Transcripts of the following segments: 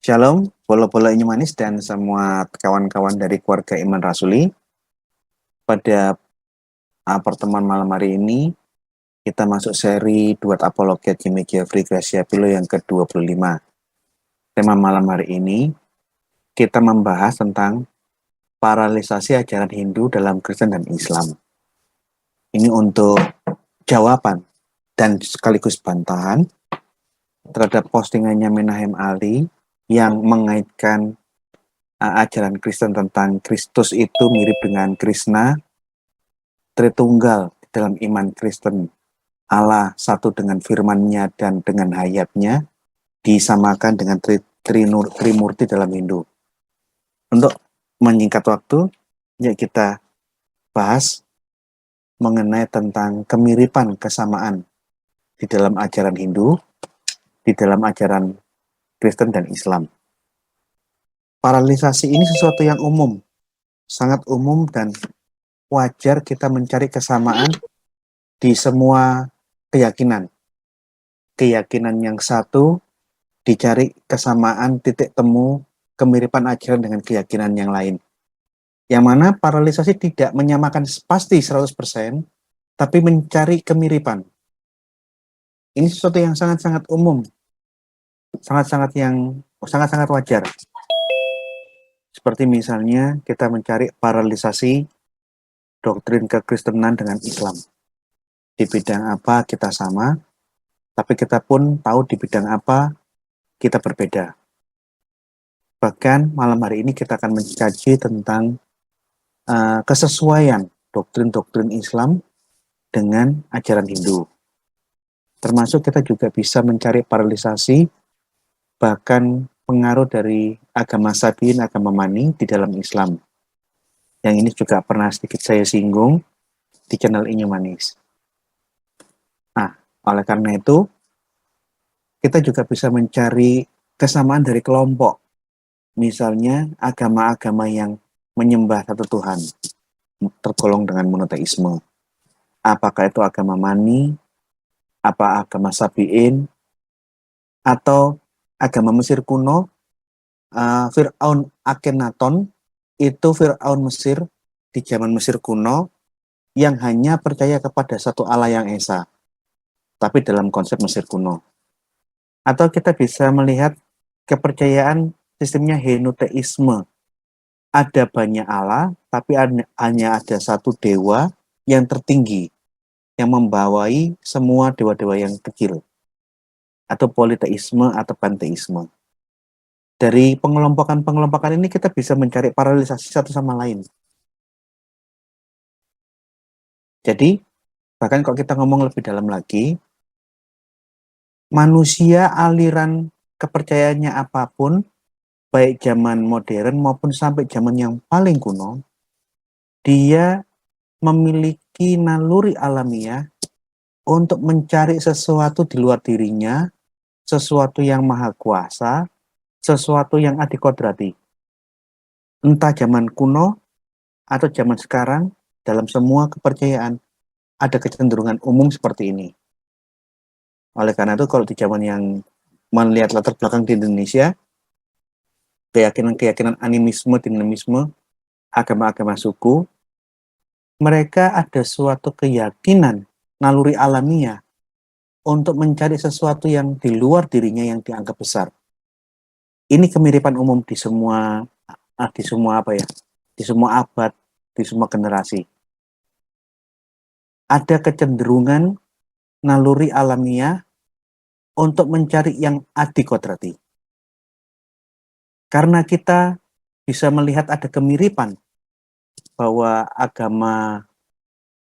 Shalom, bola-bola Inyu Manis dan semua kawan-kawan dari keluarga Iman Rasuli. Pada pertemuan malam hari ini, kita masuk seri Duat Apologet Jimmy Jeffrey Gracia Pilo yang ke-25. Tema malam hari ini, kita membahas tentang paralelisasi ajaran Hindu dalam Kristen dan Islam. Ini untuk jawaban dan sekaligus bantahan terhadap postingannya Menahem Ali yang mengaitkan ajaran Kristen tentang Kristus itu mirip dengan Krishna, Tritunggal dalam iman Kristen, Allah satu dengan firman-Nya dan dengan hayatnya, disamakan dengan Trimurti dalam Hindu. Untuk menyingkat waktu, yuk kita bahas mengenai tentang kemiripan, kesamaan di dalam ajaran Hindu, di dalam ajaran Kristen dan Islam. Paralelisasi ini sesuatu yang umum, sangat umum dan wajar kita mencari kesamaan di semua keyakinan. Keyakinan yang satu dicari kesamaan titik temu kemiripan ajaran dengan keyakinan yang lain. Yang mana paralelisasi tidak menyamakan pasti 100%, tapi mencari kemiripan. Ini sesuatu yang sangat-sangat umum, sangat-sangat wajar. Seperti misalnya kita mencari paralelisasi doktrin kekristenan dengan Islam. Di bidang apa kita sama, tapi kita pun tahu di bidang apa kita berbeda. Bahkan malam hari ini kita akan mengkaji tentang kesesuaian doktrin-doktrin Islam dengan ajaran Hindu. Termasuk kita juga bisa mencari paralelisasi, bahkan pengaruh dari agama Sabiin, agama Mani di dalam Islam. Yang ini juga pernah sedikit saya singgung di channel Inyu Manis. Nah, oleh karena itu, kita juga bisa mencari kesamaan dari kelompok. Misalnya, agama-agama yang menyembah satu Tuhan, tergolong dengan monoteisme. Apakah itu agama Mani, apa agama Sabiin, atau agama Mesir kuno, Fir'aun Akhenaton, itu Fir'aun Mesir di zaman Mesir kuno yang hanya percaya kepada satu Allah yang esa, tapi dalam konsep Mesir kuno. Atau kita bisa melihat kepercayaan sistemnya henoteisme. Ada banyak Allah, tapi hanya ada satu dewa yang tertinggi, yang membawai semua dewa-dewa yang kecil. Atau politeisme atau panteisme. Dari pengelompokan-pengelompokan ini kita bisa mencari paralelisasi satu sama lain. Jadi, bahkan kalau kita ngomong lebih dalam lagi, manusia aliran kepercayaannya apapun, baik zaman modern maupun sampai zaman yang paling kuno, dia memiliki naluri alamiah untuk mencari sesuatu di luar dirinya, sesuatu yang maha kuasa, sesuatu yang adikodrati. Entah zaman kuno atau zaman sekarang, dalam semua kepercayaan, ada kecenderungan umum seperti ini. Oleh karena itu, kalau di zaman yang melihat latar belakang di Indonesia, keyakinan-keyakinan animisme, dinamisme, agama-agama suku, mereka ada suatu keyakinan naluri alamiah untuk mencari sesuatu yang di luar dirinya yang dianggap besar. Ini kemiripan umum di semua abad, di semua generasi. Ada kecenderungan naluri alamiah untuk mencari yang adikodrati. Karena kita bisa melihat ada kemiripan bahwa agama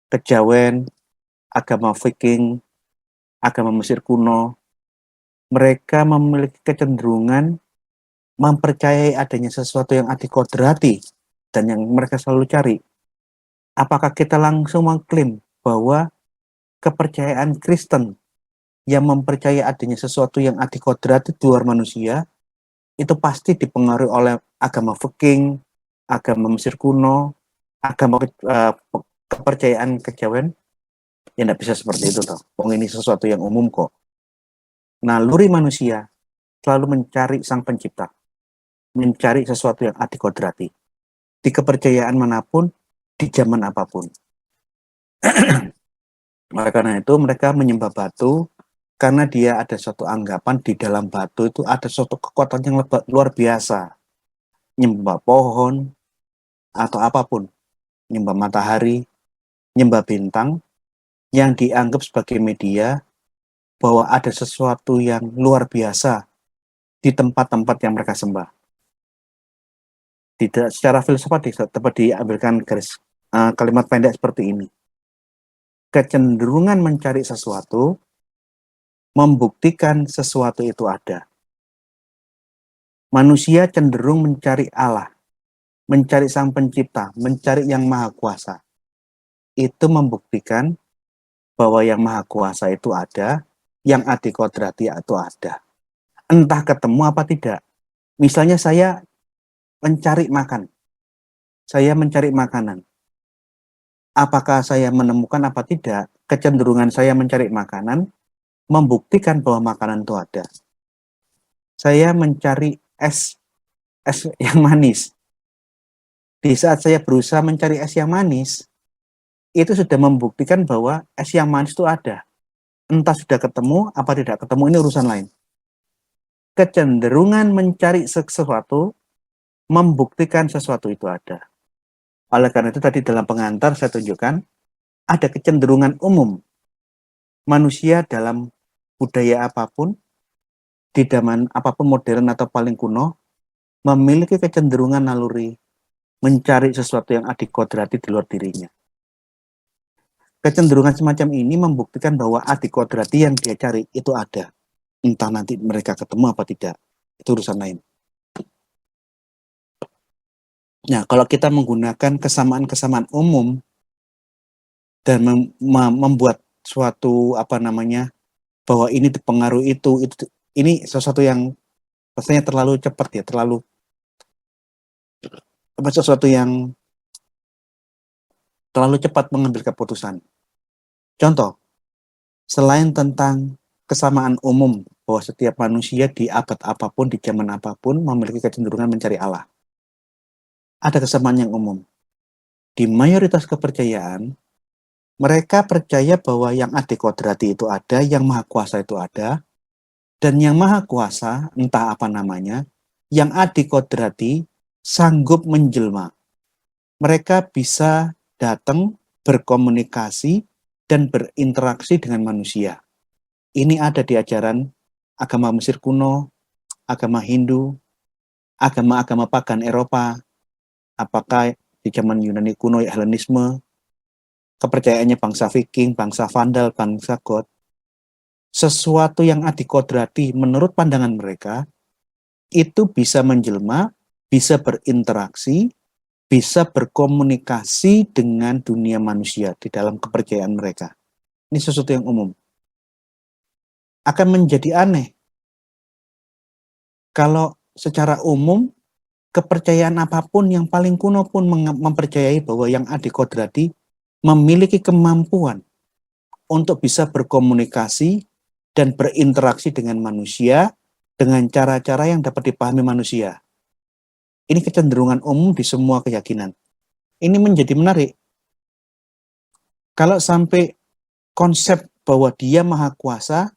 Kejawen, agama Viking, agama Mesir kuno, mereka memiliki kecenderungan mempercayai adanya sesuatu yang adikodrati dan yang mereka selalu cari. Apakah kita langsung mengklaim bahwa kepercayaan Kristen yang mempercayai adanya sesuatu yang adikodrati di luar manusia itu pasti dipengaruhi oleh agama Viking, agama Mesir kuno, agama kepercayaan Kejawen? Ya tidak bisa seperti itu toh. Ini sesuatu yang umum kok. Naluri manusia selalu mencari sang pencipta. mencari sesuatu yang adikodrati. Di kepercayaan manapun, di zaman apapun. Oleh karena itu mereka menyembah batu karena dia ada suatu anggapan di dalam batu itu ada suatu kekuatan yang luar biasa. Nyembah pohon atau apapun, nyembah matahari, nyembah bintang yang dianggap sebagai media bahwa ada sesuatu yang luar biasa di tempat-tempat yang mereka sembah. Tidak secara filsafat dapat diambilkan kalimat pendek seperti ini. Kecenderungan mencari sesuatu membuktikan sesuatu itu ada. Manusia cenderung mencari Allah, mencari Sang Pencipta, mencari Yang Maha Kuasa. Itu membuktikan bahwa Yang Maha Kuasa itu ada, yang adikodrati itu ada. Entah ketemu apa tidak. Misalnya saya mencari makan, saya mencari makanan. Apakah saya menemukan apa tidak? Kecenderungan saya mencari makanan membuktikan bahwa makanan itu ada. Saya mencari es yang manis. Di saat saya berusaha mencari es yang manis, itu sudah membuktikan bahwa es yang manis itu ada. Entah sudah ketemu, apa tidak ketemu, ini urusan lain. Kecenderungan mencari sesuatu membuktikan sesuatu itu ada. Oleh karena itu tadi dalam pengantar saya tunjukkan, ada kecenderungan umum manusia dalam budaya apapun, di zaman apapun modern atau paling kuno, memiliki kecenderungan naluri mencari sesuatu yang adikodrati di luar dirinya. Kecenderungan semacam ini membuktikan bahwa adikodrati yang dia cari itu ada. Entah nanti mereka ketemu apa tidak, itu urusan lain. Nah, kalau kita menggunakan kesamaan-kesamaan umum dan membuat suatu bahwa ini dipengaruhi itu ini sesuatu yang rasanya terlalu cepat ya, sesuatu yang terlalu cepat mengambil keputusan. Contoh, selain tentang kesamaan umum bahwa setiap manusia di abad apapun, di zaman apapun memiliki kecenderungan mencari Allah. Ada kesamaan yang umum. Di mayoritas kepercayaan, mereka percaya bahwa yang adikodrati itu ada, yang maha kuasa itu ada, dan yang maha kuasa, entah apa namanya, yang adikodrati sanggup menjelma. Mereka bisa datang, berkomunikasi, dan berinteraksi dengan manusia. Ini ada di ajaran agama Mesir kuno, agama Hindu, agama-agama pagan Eropa, apakah di zaman Yunani kuno, Helenisme, kepercayaannya bangsa Viking, bangsa Vandal, bangsa Goth, sesuatu yang adikodrati menurut pandangan mereka, itu bisa menjelma, bisa berinteraksi, bisa berkomunikasi dengan dunia manusia di dalam kepercayaan mereka. Ini sesuatu yang umum. Akan menjadi aneh kalau secara umum kepercayaan apapun yang paling kuno pun mempercayai bahwa yang adikodrati memiliki kemampuan untuk bisa berkomunikasi dan berinteraksi dengan manusia dengan cara-cara yang dapat dipahami manusia. Ini kecenderungan umum di semua keyakinan. Ini menjadi menarik. Kalau sampai konsep bahwa dia maha kuasa,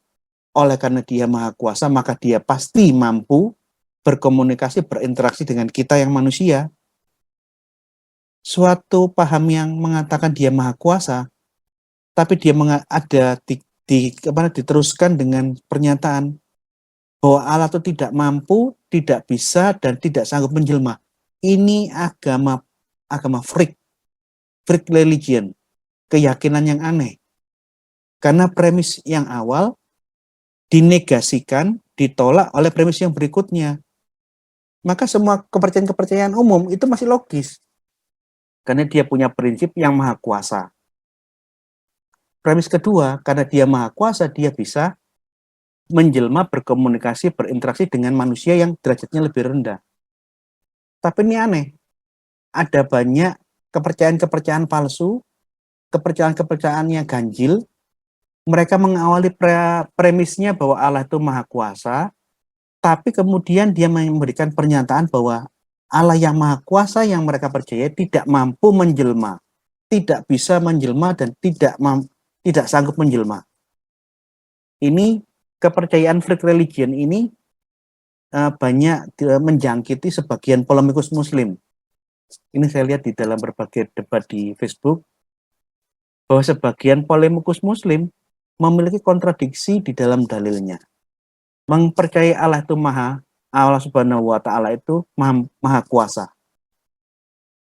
oleh karena dia maha kuasa, maka dia pasti mampu berkomunikasi, berinteraksi dengan kita yang manusia. Suatu paham yang mengatakan dia maha kuasa, tapi dia ada diteruskan dengan pernyataan bahwa Allah itu tidak mampu, tidak bisa, dan tidak sanggup menjelma. Ini agama freak religion, keyakinan yang aneh. Karena premis yang awal dinegasikan, ditolak oleh premis yang berikutnya. Maka semua kepercayaan-kepercayaan umum itu masih logis. Karena dia punya prinsip yang maha kuasa. Premis kedua, karena dia maha kuasa, dia bisa menjelma, berkomunikasi, berinteraksi dengan manusia yang derajatnya lebih rendah. Tapi ini aneh. Ada banyak kepercayaan-kepercayaan palsu, kepercayaan-kepercayaan yang ganjil. Mereka mengawali premisnya bahwa Allah itu maha kuasa, tapi kemudian dia memberikan pernyataan bahwa Allah yang Maha Kuasa yang mereka percaya tidak mampu menjelma, tidak bisa menjelma dan tidak sanggup menjelma. Ini kepercayaan freak religion ini banyak menjangkiti sebagian polemikus Muslim. Ini saya lihat di dalam berbagai debat di Facebook bahwa sebagian polemikus Muslim memiliki kontradiksi di dalam dalilnya. Mempercayai Allah Subhanahu wa Ta'ala itu maha kuasa,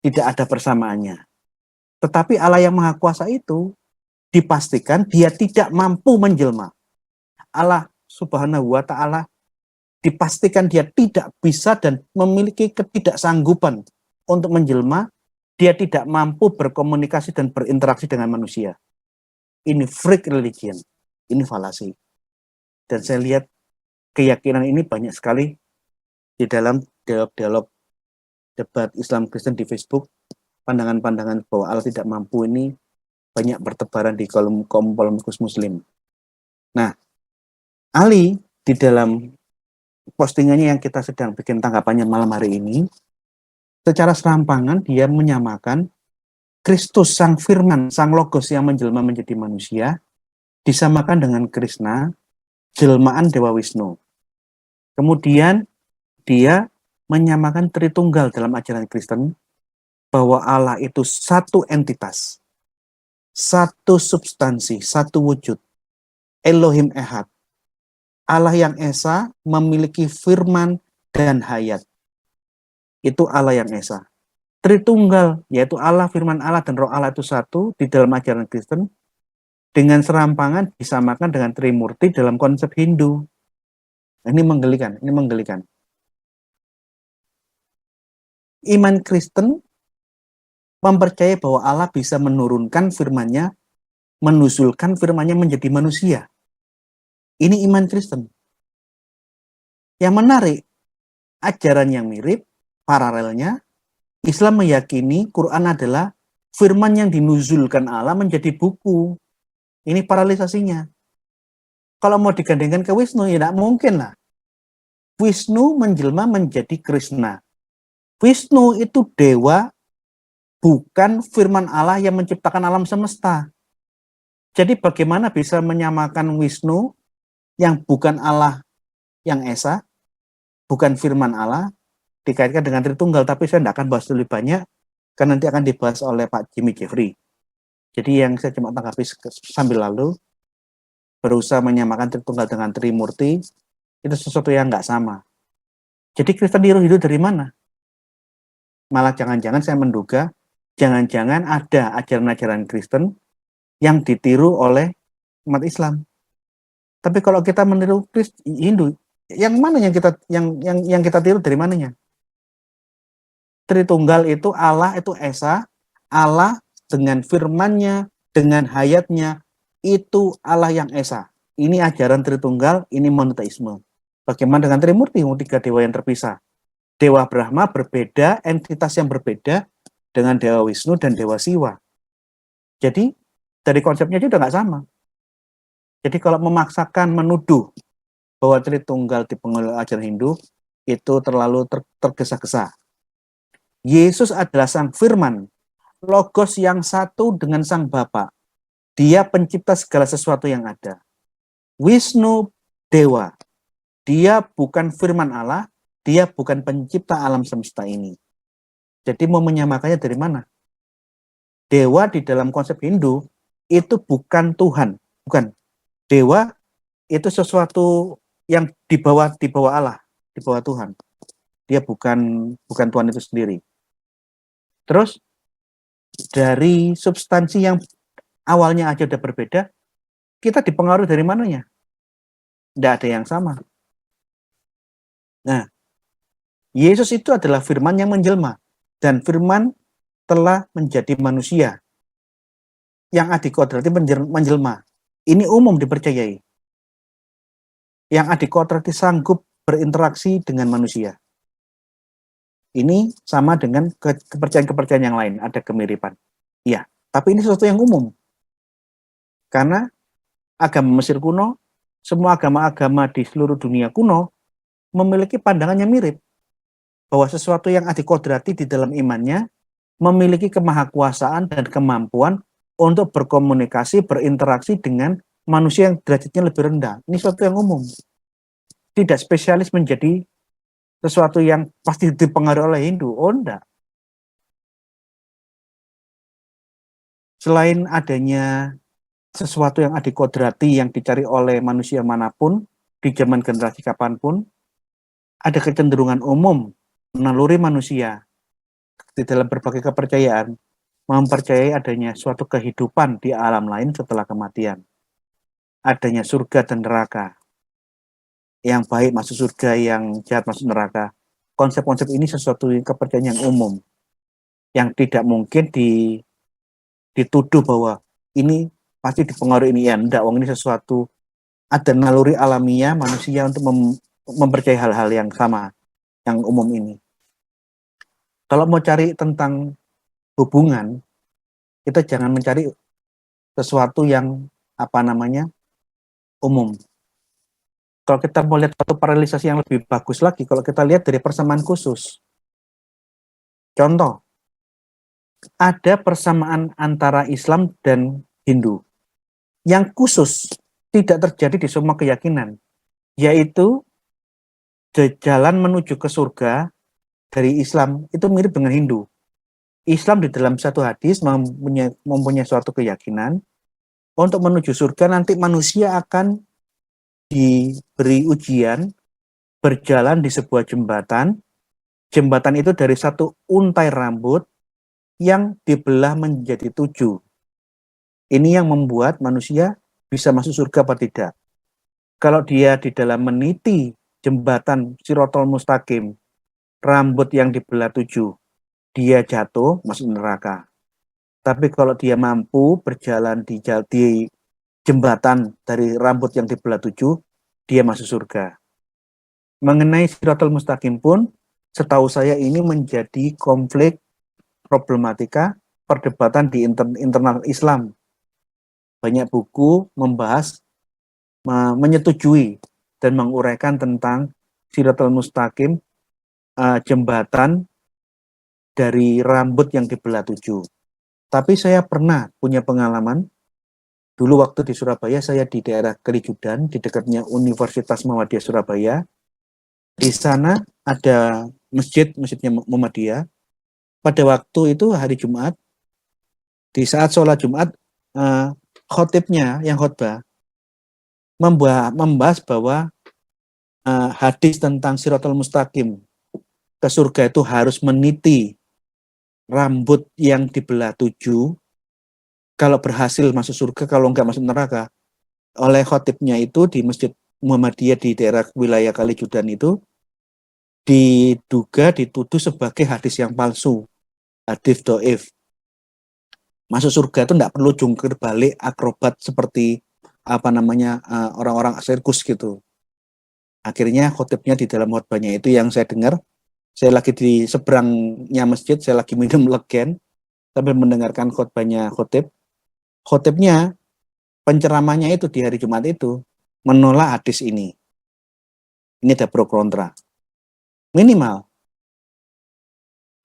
tidak ada persamaannya. Tetapi Allah yang Maha Kuasa itu dipastikan dia tidak mampu menjelma. Allah Subhanahu wa Ta'ala dipastikan dia tidak bisa dan memiliki ketidaksanggupan untuk menjelma. Dia tidak mampu berkomunikasi dan berinteraksi dengan manusia. Ini freak religion, ini falasi. Dan saya lihat keyakinan ini banyak sekali di dalam dialog-dialog debat Islam Kristen di Facebook. Pandangan-pandangan bahwa Allah tidak mampu ini banyak bertebaran di kaum polemikus Muslim. Nah, Ali di dalam postingannya yang kita sedang bikin tanggapannya malam hari ini, secara serampangan dia menyamakan Kristus Sang Firman, Sang Logos yang menjelma menjadi manusia, disamakan dengan Krishna, jelmaan Dewa Wisnu. Kemudian dia menyamakan Tritunggal dalam ajaran Kristen, bahwa Allah itu satu entitas, satu substansi, satu wujud, Elohim Ehad. Allah yang Esa memiliki firman dan hayat. Itu Allah yang Esa. Tritunggal, yaitu Allah, firman Allah, dan roh Allah itu satu di dalam ajaran Kristen, dengan serampangan disamakan dengan Trimurti dalam konsep Hindu. Ini menggelikan, ini menggelikan. Iman Kristen mempercayai bahwa Allah bisa menurunkan firman-Nya, menusulkan firman-Nya menjadi manusia. Ini iman Kristen. Yang menarik, ajaran yang mirip, paralelnya, Islam meyakini Quran adalah firman yang dinuzulkan Allah menjadi buku. Ini paralelisasinya. Kalau mau digandengkan ke Wisnu, ya tidak mungkin lah. Wisnu menjelma menjadi Krishna. Wisnu itu dewa, bukan firman Allah yang menciptakan alam semesta. Jadi bagaimana bisa menyamakan Wisnu yang bukan Allah yang Esa, bukan firman Allah, dikaitkan dengan Tritunggal, tapi saya tidak akan bahas lebih banyak, karena nanti akan dibahas oleh Pak Jimmy Jeffrey. Jadi yang saya cuma tanggapi sambil lalu, berusaha menyamakan Tritunggal dengan Trimurti, itu sesuatu yang nggak sama. Jadi Kristen niru hidup dari mana? Malah jangan-jangan saya menduga, jangan-jangan ada ajaran-ajaran Kristen yang ditiru oleh umat Islam. Tapi kalau kita meniru Hindu, yang mana yang kita tiru dari mananya? Tritunggal itu Allah itu Esa, Allah dengan firman-Nya, dengan hayatnya, itu Allah yang Esa. Ini ajaran Tritunggal, ini monoteisme. Bagaimana dengan Trimurti, tiga dewa yang terpisah? Dewa Brahma berbeda, entitas yang berbeda dengan Dewa Wisnu dan Dewa Siwa. Jadi dari konsepnya juga nggak sama. Jadi kalau memaksakan menuduh bahwa Tritunggal dipengaruhi ajaran Hindu, itu terlalu tergesa-gesa. Yesus adalah Sang Firman, Logos yang satu dengan Sang Bapa. Dia pencipta segala sesuatu yang ada. Wisnu Dewa. Dia bukan firman Allah, dia bukan pencipta alam semesta ini. Jadi mau menyamakannya dari mana? Dewa di dalam konsep Hindu itu bukan Tuhan, bukan. Dewa itu sesuatu yang di bawah Allah, di bawah Tuhan. Dia bukan Tuhan itu sendiri. Terus dari substansi yang awalnya aja udah berbeda, kita dipengaruhi dari mananya? Tidak ada yang sama. Nah, Yesus itu adalah firman yang menjelma, dan firman telah menjadi manusia yang adikodrati menjelma. Ini umum dipercayai. Yang adikodrati sanggup berinteraksi dengan manusia. Ini sama dengan kepercayaan-kepercayaan yang lain, ada kemiripan. Iya, tapi ini sesuatu yang umum. Karena agama Mesir kuno, semua agama-agama di seluruh dunia kuno, memiliki pandangan yang mirip, bahwa sesuatu yang adikodrati di dalam imannya memiliki kemahakuasaan dan kemampuan untuk berkomunikasi, berinteraksi dengan manusia yang derajatnya lebih rendah. Ini sesuatu yang umum. Tidak spesialis menjadi sesuatu yang pasti dipengaruhi oleh Hindu. Oh, enggak. Selain adanya sesuatu yang adikodrati yang dicari oleh manusia manapun, di zaman generasi kapanpun, ada kecenderungan umum naluri manusia di dalam berbagai kepercayaan mempercayai adanya suatu kehidupan di alam lain setelah kematian. Adanya surga dan neraka. Yang baik masuk surga, yang jahat masuk neraka. Konsep-konsep ini sesuatu kepercayaan yang umum. Yang tidak mungkin dituduh bahwa ini pasti dipengaruhi ini. Ya, enggak, ini sesuatu, ada naluri alamiah manusia untuk mempercayai hal-hal yang sama, yang umum ini. Kalau mau cari tentang hubungan, kita jangan mencari sesuatu yang umum. Kalau kita mau lihat satu paralelisasi yang lebih bagus lagi, kalau kita lihat dari persamaan khusus. Contoh, ada persamaan antara Islam dan Hindu. Yang khusus tidak terjadi di semua keyakinan, yaitu jalan menuju ke surga dari Islam itu mirip dengan Hindu. Islam di dalam satu hadis mempunyai suatu keyakinan, untuk menuju surga nanti manusia akan diberi ujian berjalan di sebuah jembatan. Jembatan itu dari satu untai rambut yang dibelah menjadi 7. Ini yang membuat manusia bisa masuk surga apa tidak. Kalau dia di dalam meniti jembatan Shirathul Mustaqim, rambut yang dibelah 7, dia jatuh masuk neraka. Tapi kalau dia mampu berjalan di jembatan dari rambut yang dibelah 7, dia masuk surga. Mengenai Shirathul Mustaqim pun, setahu saya ini menjadi konflik problematika perdebatan di internal Islam. Banyak buku membahas, menyetujui dan menguraikan tentang Shirathul Mustaqim, jembatan dari rambut yang dibelah 7. Tapi saya pernah punya pengalaman. Dulu waktu di Surabaya, saya di daerah Kalijudan, di dekatnya Universitas Muhammadiyah Surabaya. Di sana ada masjidnya Muhammadiyah. Pada waktu itu hari Jumat, di saat sholat Jumat, khotibnya yang khotbah membahas bahwa hadis tentang Shirathul Mustaqim ke surga itu harus meniti rambut yang dibelah 7. Kalau berhasil masuk surga, kalau enggak masuk neraka. Oleh khotibnya itu di Masjid Muhammadiyah di daerah wilayah Kalijudan itu dituduh sebagai hadis yang palsu, hadis doif. Masuk surga itu enggak perlu jungkir balik akrobat seperti orang-orang sirkus gitu. Akhirnya khotibnya di dalam khotbahnya itu yang saya dengar, saya lagi di seberangnya masjid, saya lagi minum legen sambil mendengarkan khotbahnya khotib. Khotibnya, penceramahnya itu di hari Jumat itu menolak hadis ini. Ini ada pro kontra. Minimal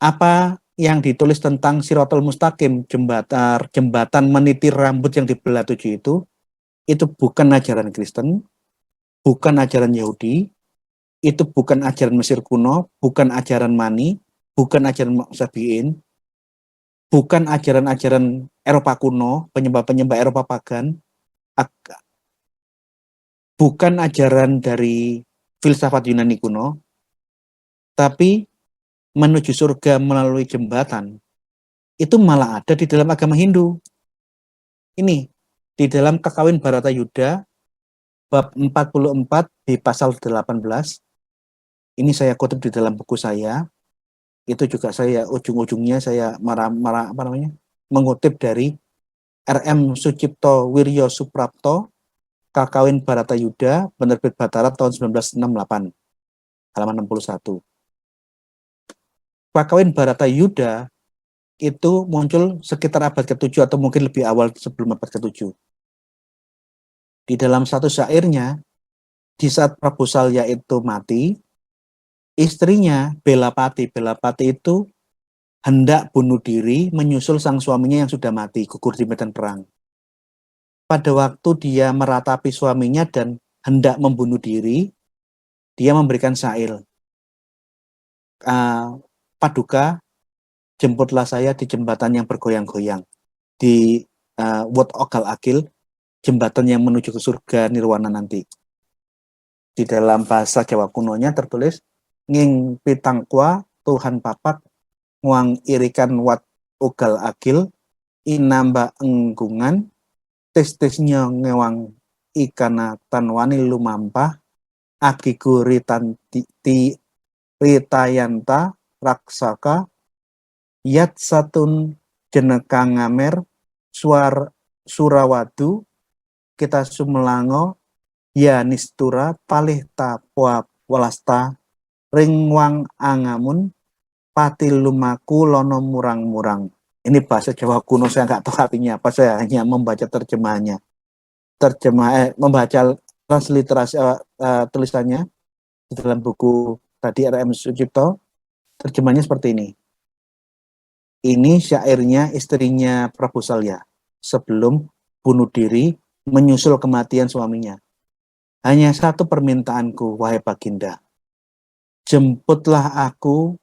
apa yang ditulis tentang Shirathul Mustaqim, jembatan meniti rambut yang dibelah 7 itu bukan ajaran Kristen, bukan ajaran Yahudi, itu bukan ajaran Mesir kuno, bukan ajaran Mani, bukan ajaran Sabiin, bukan ajaran-ajaran Eropa kuno, penyembah-penyembah Eropa pagan, bukan ajaran dari filsafat Yunani kuno, tapi menuju surga melalui jembatan, itu malah ada di dalam agama Hindu. Ini, di dalam Kakawin Bharatayuddha, bab 44 di pasal 18, ini saya kutip di dalam buku saya, itu juga saya ujung-ujungnya saya mengutip dari R.M. Sucipto Wiryo Suprapto, Kakawin Bharatayuddha, penerbit Batara tahun 1968, halaman 61. Kakawin Bharatayuddha itu muncul sekitar abad ke-7 atau mungkin lebih awal sebelum abad ke-7. Di dalam satu syairnya, di saat Prabu Salya itu mati, istrinya Belapati. Belapati itu hendak bunuh diri menyusul sang suaminya yang sudah mati, gugur di medan perang. Pada waktu dia meratapi suaminya dan hendak membunuh diri, dia memberikan syair. Paduka, jemputlah saya di jembatan yang bergoyang-goyang. Di Wat Ogal Agil, jembatan yang menuju ke surga nirwana nanti. Di dalam bahasa Jawa kunonya tertulis, nging pitangkwa Tuhan papat nguang irikan Wat Ogal Agil inamba enggungan tes-tesnya ngewang ikana tanwani lumampah akiku ritayanta raksaka yat satun jenekang ngamer surawadu kita sumelango ya nistura palih tapwa walasta ringwang angamun pati lumaku lono murang-murang. Ini bahasa Jawa kuno, saya nggak tahu artinya apa, saya hanya membaca terjemahannya. Membaca transliterasi tulisannya di dalam buku tadi R.M. Sucipto, terjemahnya seperti ini. Ini syairnya istrinya Prabu Salya sebelum bunuh diri menyusul kematian suaminya. Hanya satu permintaanku, wahai Baginda. Jemputlah aku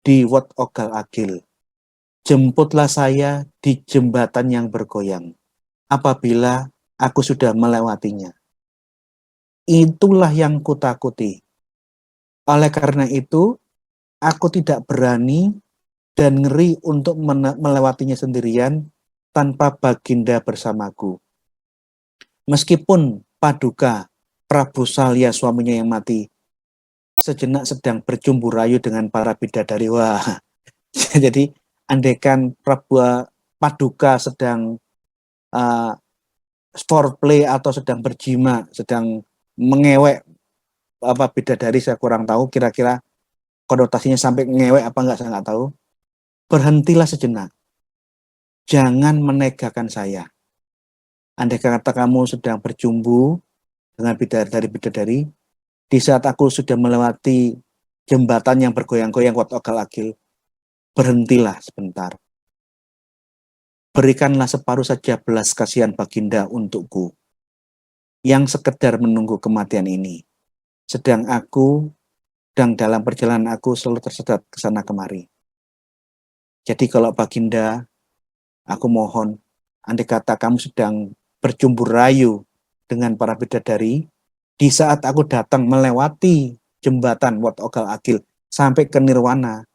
di Wat Ogal Agil. Jemputlah saya di jembatan yang bergoyang. Apabila aku sudah melewatinya. Itulah yang kutakuti. Oleh karena itu, aku tidak berani dan ngeri untuk melewatinya sendirian tanpa Baginda bersamaku. Meskipun Paduka Prabu Salya suaminya yang mati sejenak sedang bercumbu rayu dengan para bidadari. Wah, jadi andaikan Paduka sedang foreplay atau sedang berjima, sedang mengewek bidadari, saya kurang tahu kira-kira konotasinya sampai ngewek apa enggak, saya nggak tahu. Berhentilah sejenak. Jangan menegakkan saya. Andai kata kamu sedang berjumbu dengan bidadari, di saat aku sudah melewati jembatan yang bergoyang-goyang Wat Ogal Agil, berhentilah sebentar. Berikanlah separuh saja belas kasihan Baginda untukku, yang sekedar menunggu kematian ini. Sedang dalam perjalanan aku selalu tersedat ke sana kemari. Jadi kalau Baginda, aku mohon, andai kata kamu sedang bercumbu rayu dengan para bidadari, di saat aku datang melewati jembatan Wat Ogal Agil sampai ke nirwana,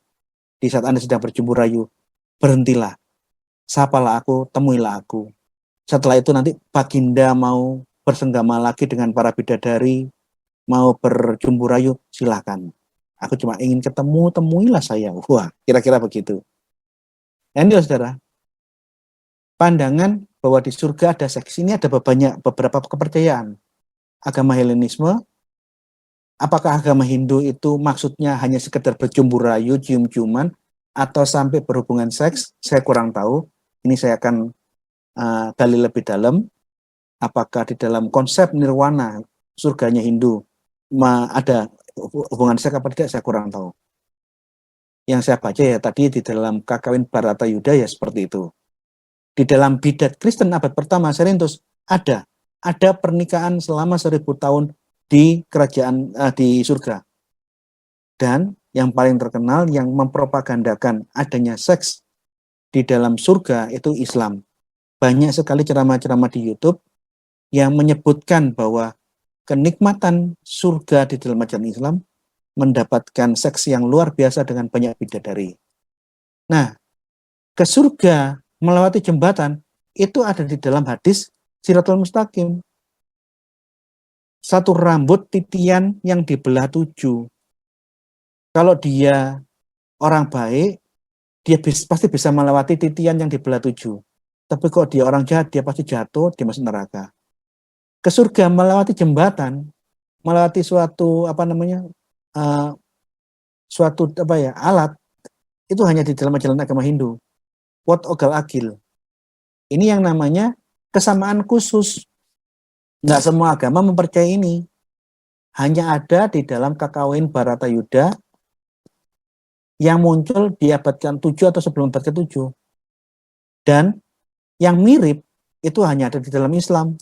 di saat Anda sedang bercumbu rayu, berhentilah. Sapalah aku, temuilah aku. Setelah itu nanti Baginda mau bersenggama lagi dengan para bidadari, mau bercumbu rayu, silakan. Aku cuma ingin ketemu, temuilah saya. Wah, kira-kira begitu. Ini saudara, pandangan bahwa di surga ada seks ini ada beberapa kepercayaan. Agama Helenisme, apakah agama Hindu itu maksudnya hanya sekedar bercumbu rayu, cium-ciuman, atau sampai berhubungan seks? Saya kurang tahu. Ini saya akan gali lebih dalam. Apakah di dalam konsep nirwana surganya Hindu ada hubungan seks apa tidak, saya kurang tahu. Yang saya baca ya tadi di dalam Kakawin Bharatayuddha ya seperti itu. Di dalam bidat Kristen abad pertama Serinthus ada pernikahan selama 1000 tahun di kerajaan di surga. Dan yang paling terkenal yang mempropagandakan adanya seks di dalam surga itu Islam. Banyak sekali ceramah-ceramah di YouTube yang menyebutkan bahwa kenikmatan surga di dalam ajaran Islam mendapatkan seks yang luar biasa dengan banyak bidadari. Nah, ke surga melewati jembatan itu ada di dalam hadis Siratul Mustaqim. Satu rambut titian yang dibelah 7. Kalau dia orang baik, dia pasti bisa melewati titian yang dibelah 7. Tapi kalau dia orang jahat, dia pasti jatuh, dia masuk neraka. Ke surga melewati jembatan, melewati suatu alat, itu hanya di dalam ajaran agama Hindu. Wat Ogal Agil. Ini yang namanya kesamaan khusus. Nggak semua agama mempercayai ini. Hanya ada di dalam Kakawin Bharatayuddha yang muncul di abad ke-7 atau sebelum abad ke-7. Dan yang mirip itu hanya ada di dalam Islam.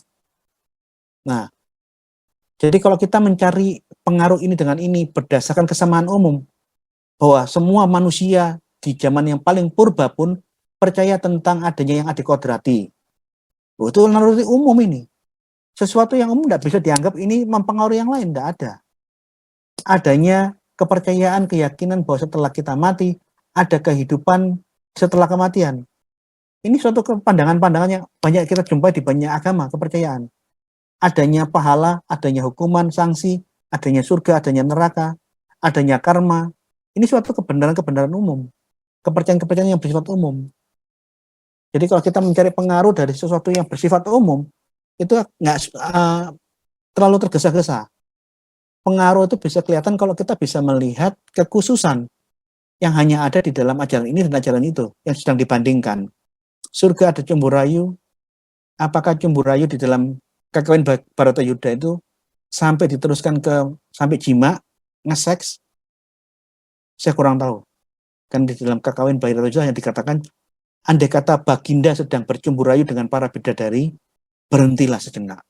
Nah, jadi kalau kita mencari pengaruh ini dengan ini berdasarkan kesamaan umum, bahwa semua manusia di zaman yang paling purba pun percaya tentang adanya yang adikodrati. Itu naluri umum ini. Sesuatu yang umum tidak bisa dianggap ini mempengaruhi yang lain, tidak ada. Adanya kepercayaan, keyakinan bahwa setelah kita mati, ada kehidupan setelah kematian. Ini suatu pandangan-pandangan yang banyak kita jumpai di banyak agama, kepercayaan. Adanya pahala, adanya hukuman, sanksi, adanya surga, adanya neraka, adanya karma. Ini suatu kebenaran-kebenaran umum. Kepercayaan-kepercayaan yang bersifat umum. Jadi kalau kita mencari pengaruh dari sesuatu yang bersifat umum, itu nggak terlalu tergesa-gesa. Pengaruh itu bisa kelihatan kalau kita bisa melihat kekhususan yang hanya ada di dalam ajaran ini dan ajaran itu yang sedang dibandingkan. Surga ada cumbu rayu, apakah cumbu rayu di dalam kakawin Baratayuda itu sampai diteruskan sampai jima, nge-seks? Saya kurang tahu. Kan di dalam kakawin Baratayuda yang dikatakan, andai kata Baginda sedang bercumbu rayu dengan para bidadari, berhentilah sejenak.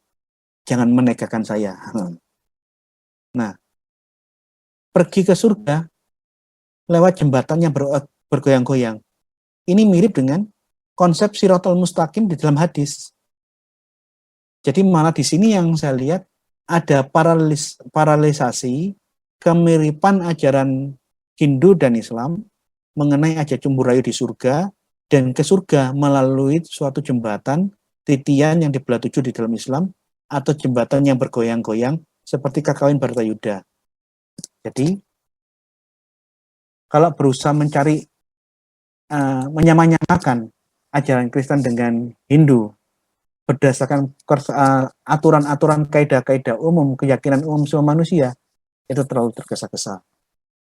Jangan menegakkan saya. Nah, pergi ke surga lewat jembatan yang bergoyang-goyang. Ini mirip dengan konsep Siratal Mustaqim di dalam hadis. Jadi malah di sini yang saya lihat ada paralelisasi kemiripan ajaran Hindu dan Islam mengenai ajaran cumbu rayu di surga dan ke surga melalui suatu jembatan titian yang di belah 7 di dalam Islam atau jembatan yang bergoyang-goyang seperti kakawin Baratayuda. Jadi kalau berusaha mencari menyamakan ajaran Kristen dengan Hindu berdasarkan aturan-aturan kaidah-kaidah umum, keyakinan umum semua manusia, itu terlalu tergesa-gesa.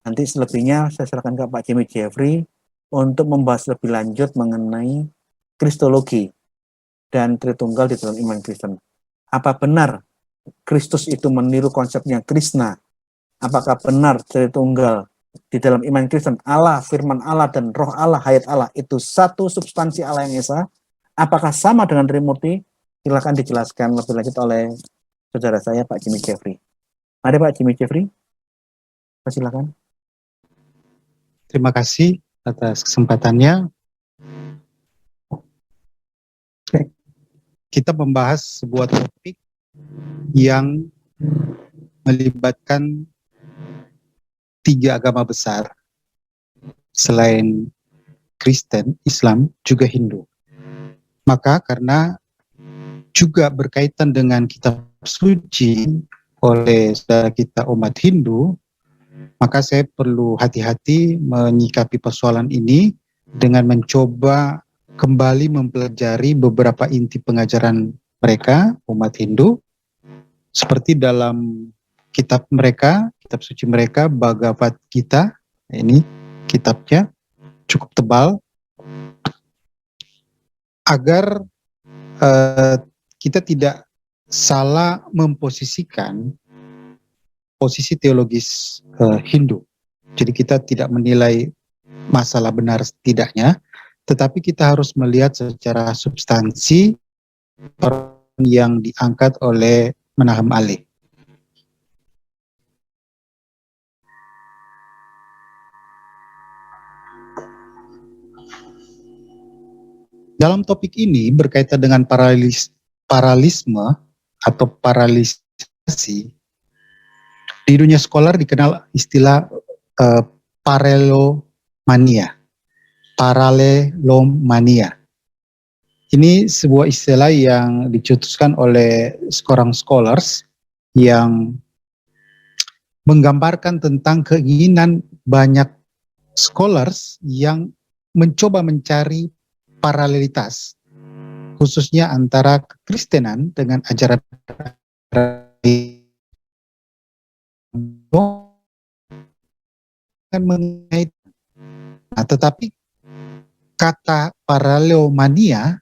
Nanti selebihnya saya serahkan ke Pak Jimmy Jeffrey untuk membahas lebih lanjut mengenai Kristologi dan Tritunggal di dalam iman Kristen. Apa benar Kristus itu meniru konsepnya Krishna? Apakah benar Tritunggal di dalam iman Kristen, Allah, firman Allah, dan roh Allah, hayat Allah, itu satu substansi Allah yang esa? Apakah sama dengan Trimurti? Silakan dijelaskan lebih lanjut oleh saudara saya, Pak Jimmy Jeffrey. Mari Pak Jimmy Jeffrey, silakan. Terima kasih atas kesempatannya. Kita membahas sebuah topik yang melibatkan 3 agama besar selain Kristen, Islam, juga Hindu. Maka karena juga berkaitan dengan kitab suci oleh saudara kita umat Hindu, maka saya perlu hati-hati menyikapi persoalan ini dengan mencoba kembali mempelajari beberapa inti pengajaran mereka, umat Hindu, seperti dalam kitab mereka, kitab suci mereka, Bhagavad Gita. Ini kitabnya cukup tebal, agar kita tidak salah memposisikan posisi teologis Hindu. Jadi kita tidak menilai masalah benar tidaknya, tetapi kita harus melihat secara substansi yang diangkat oleh Menahem Ali. Dalam topik ini berkaitan dengan paralisme atau paralisasi, di dunia sekolah dikenal istilah paralelomania. Paralelomania. Ini sebuah istilah yang dicetuskan oleh seorang scholars yang menggambarkan tentang keinginan banyak scholars yang mencoba mencari paralelitas, khususnya antara kekristenan dengan ajaran mengenai. Nah, tetapi kata paralelomania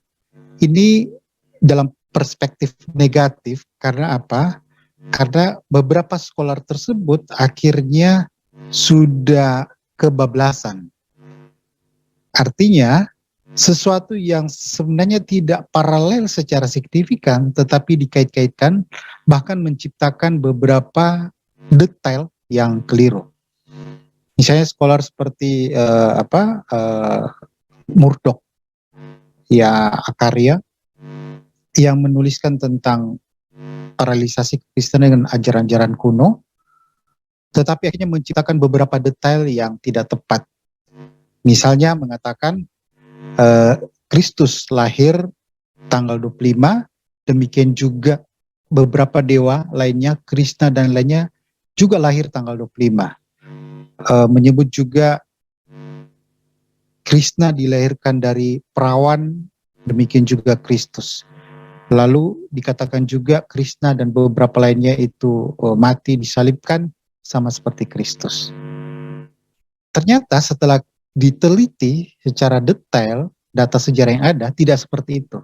ini dalam perspektif negatif. Karena apa? Karena beberapa scholar tersebut akhirnya sudah kebablasan. Artinya, sesuatu yang sebenarnya tidak paralel secara signifikan, tetapi dikait-kaitkan, bahkan menciptakan beberapa detail yang keliru. Misalnya scholar seperti Murdoch, ya Akaria, yang menuliskan tentang paralelisasi Kristen dengan ajaran-ajaran kuno, tetapi akhirnya menciptakan beberapa detail yang tidak tepat. Misalnya mengatakan Kristus lahir tanggal 25, demikian juga beberapa dewa lainnya, Krishna dan lainnya juga lahir tanggal 25. Menyebut juga Krishna dilahirkan dari perawan, demikian juga Kristus. Lalu dikatakan juga Krishna dan beberapa lainnya itu mati disalibkan sama seperti Kristus. Ternyata setelah diteliti secara detail data sejarah yang ada, tidak seperti itu.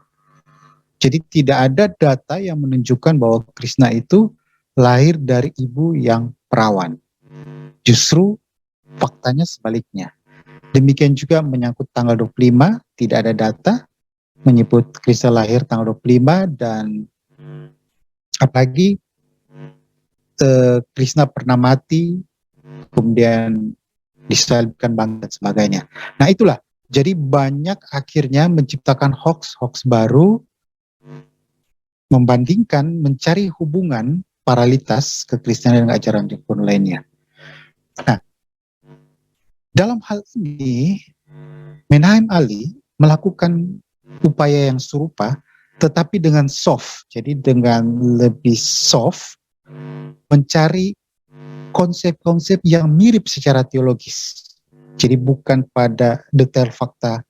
Jadi tidak ada data yang menunjukkan bahwa Krishna itu lahir dari ibu yang perawan. Justru faktanya sebaliknya. Demikian juga menyangkut tanggal 25, tidak ada data menyebut Krishna lahir tanggal 25, dan apalagi Krishna pernah mati, kemudian disalibkan bangkit dan sebagainya. Nah itulah, jadi banyak akhirnya menciptakan hoax-hoax baru, membandingkan, mencari hubungan paralitas kekristenan dan ajaran kuno lainnya. Nah, dalam hal ini, Menahem Ali melakukan upaya yang serupa, tetapi dengan soft. Jadi dengan lebih soft, mencari konsep-konsep yang mirip secara teologis. Jadi bukan pada detail fakta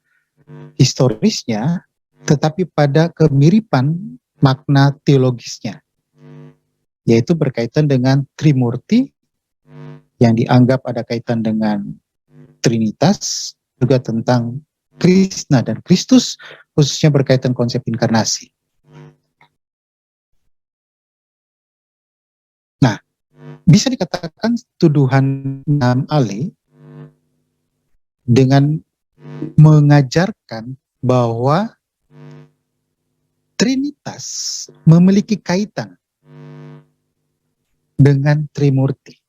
historisnya, tetapi pada kemiripan makna teologisnya. Yaitu berkaitan dengan Trimurti, yang dianggap ada kaitan dengan Trinitas, juga tentang Krishna dan Kristus, khususnya berkaitan konsep inkarnasi. Nah, bisa dikatakan tuduhan Menahem Ali dengan mengajarkan bahwa Trinitas memiliki kaitan dengan Trimurti.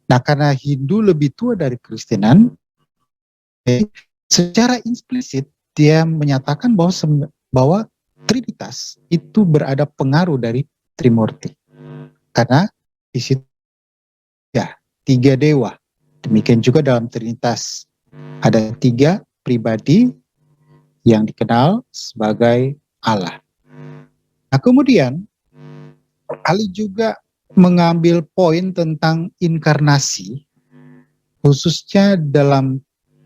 Nah, karena Hindu lebih tua dari Kristenan, secara implisit dia menyatakan bahwa Trinitas itu berada pengaruh dari Trimurti. Karena di situ ya 3 dewa. Demikian juga dalam Trinitas ada 3 pribadi yang dikenal sebagai Allah. Nah, kemudian Ali juga mengambil poin tentang inkarnasi, khususnya dalam